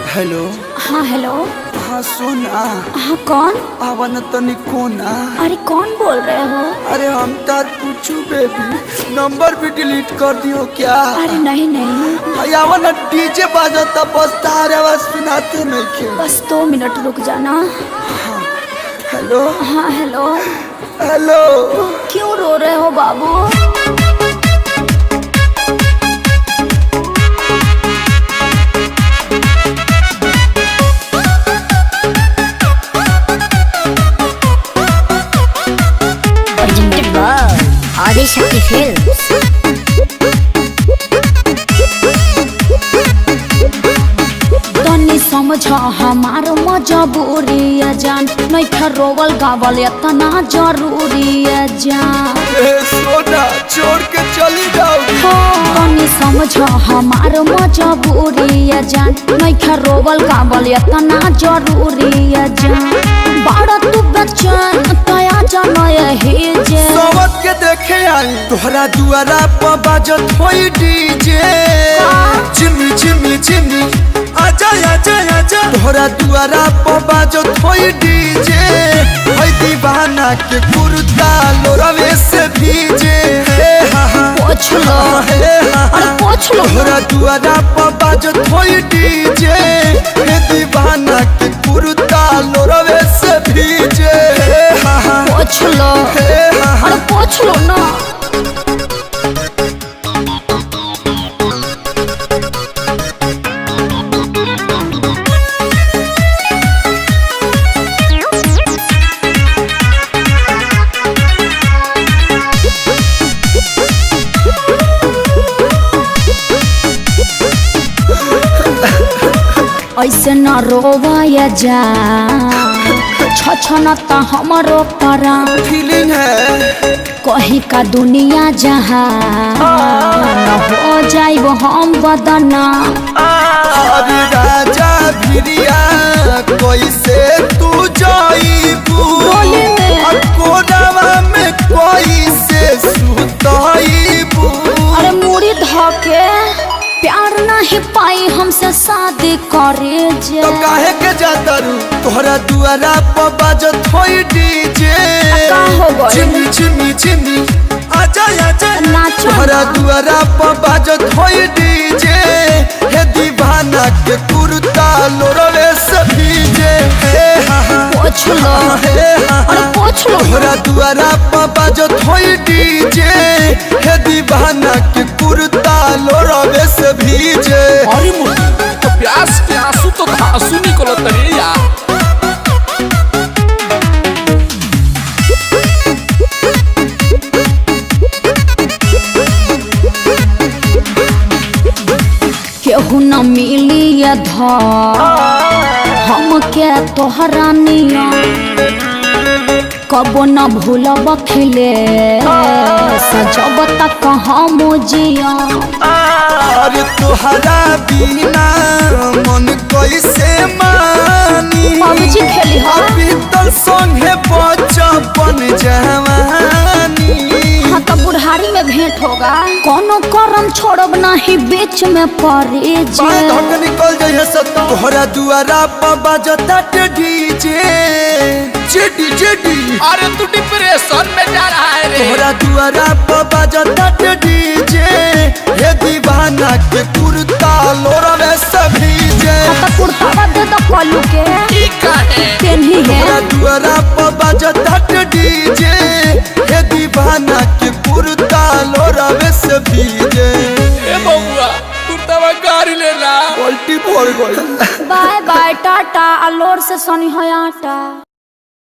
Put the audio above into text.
Hello. हाँ hello. हाँ सोना। हाँ कौन? आवन तनी कोना। अरे कौन बोल रहे हो? अरे हम तार पूछू बेबी, नंबर भी डिलीट कर दियो क्या? अरे नहीं नहीं। आवन डीजे बाजता बस तार आवाज सुनाते नहीं के। बस 2 मिनट रुक जाना। हाँ हेलो। हाँ हेलो। हेलो। क्यों रो रहे हो बाबू? आदिशक्ति फिल्म्स। तनी समझ हमार मजबूरी है जान, नहीं रोवल गावल इतना जरूरी है जान। सोना छोड़ के चली जाओ। तनी समझ हमार मजबूरी है जान, नहीं रोवल गावल इतना जरूरी है जान। बड़ा तू बच्चन तया जाना यही जे सोवत के देखे आई तोहरा दुआरा पर बाजत होई डीजे। जिमी जिमी जिमी आजा आजा आजा तोहरा दुआरा पर बाजत होई डीजे। होई दीवाना के कुर्ता लोरवे से भीजे। पोछ लो। अरे पोछ लो। तोहरा दुआरा पर बाजत होई डीजे। हे दीवाना के कुर्ता लोरवे से भीजे। पोछ लो। अरे पोछ लो ना। ऐसे न रोवाया जा, छछनता हमरो प्राण। फीलिंग है कहीं का दुनिया जहाँ न हो जाइब हम बदना। अरे राजा भिरिया कैसे तू जाइबू? कोरावा में कैसे सुताइबू? अरे मुड़ी धके प्यार नहीं पाई हमसे शादी करे जे। तो काहे के जाता रू तोहरा दुआरा पर बाजत होई डीजे। का हो गइल? जिमी जिमी जिमी आजा आजा नाचो तोहरा ना। दुआरा पर बाजत होई डीजे। हे दीवाना के कुर्ता लोरवे से भीजे। पोछ लो। अरे पोछ लो। तोहरा दुआरा पर बाजत होई डीजे। हे दीवाना के कुर्ता लोरवे से भीजे। अरे मुर्गी तो प्यास के आंसू तो धांसू निकलत रे यार। केहू न मिली ये धर हम के तोहरा निया। कबो न भूलब खिले सजब तक हम जिया। अरे तोहरा बिना मन कैसे मानी? पबजी खेली हा? अभी तो संगे बचपन जवानी। हाँ तो बुढ़ारी में भेंट होगा। कोनो करम छोड़ब नहीं बीच में पड़े जे। धक निकल जाइए सत्ता तोहरा दुआरा पर बाजता डीजे। जेडी जेडी अरे तू डिप्रेशन में जा रहा है रे। तोहरा दुआरा पर बाजता डीजे। हे दीवाना के कुर्ता लोरवे से भीजे। तो कुर्ता दे दो कलू के ठीक है केन्ही है। तोहरा दुआरा पर बाजता डीजे। हे दीवाना के कुर्ता लोरवे से भीजे। ए बउआ कुर्तावा गाड़ी लेना। पलटी पड़ गई। बाय बाय टाटा अलोर से सनी हो आटा।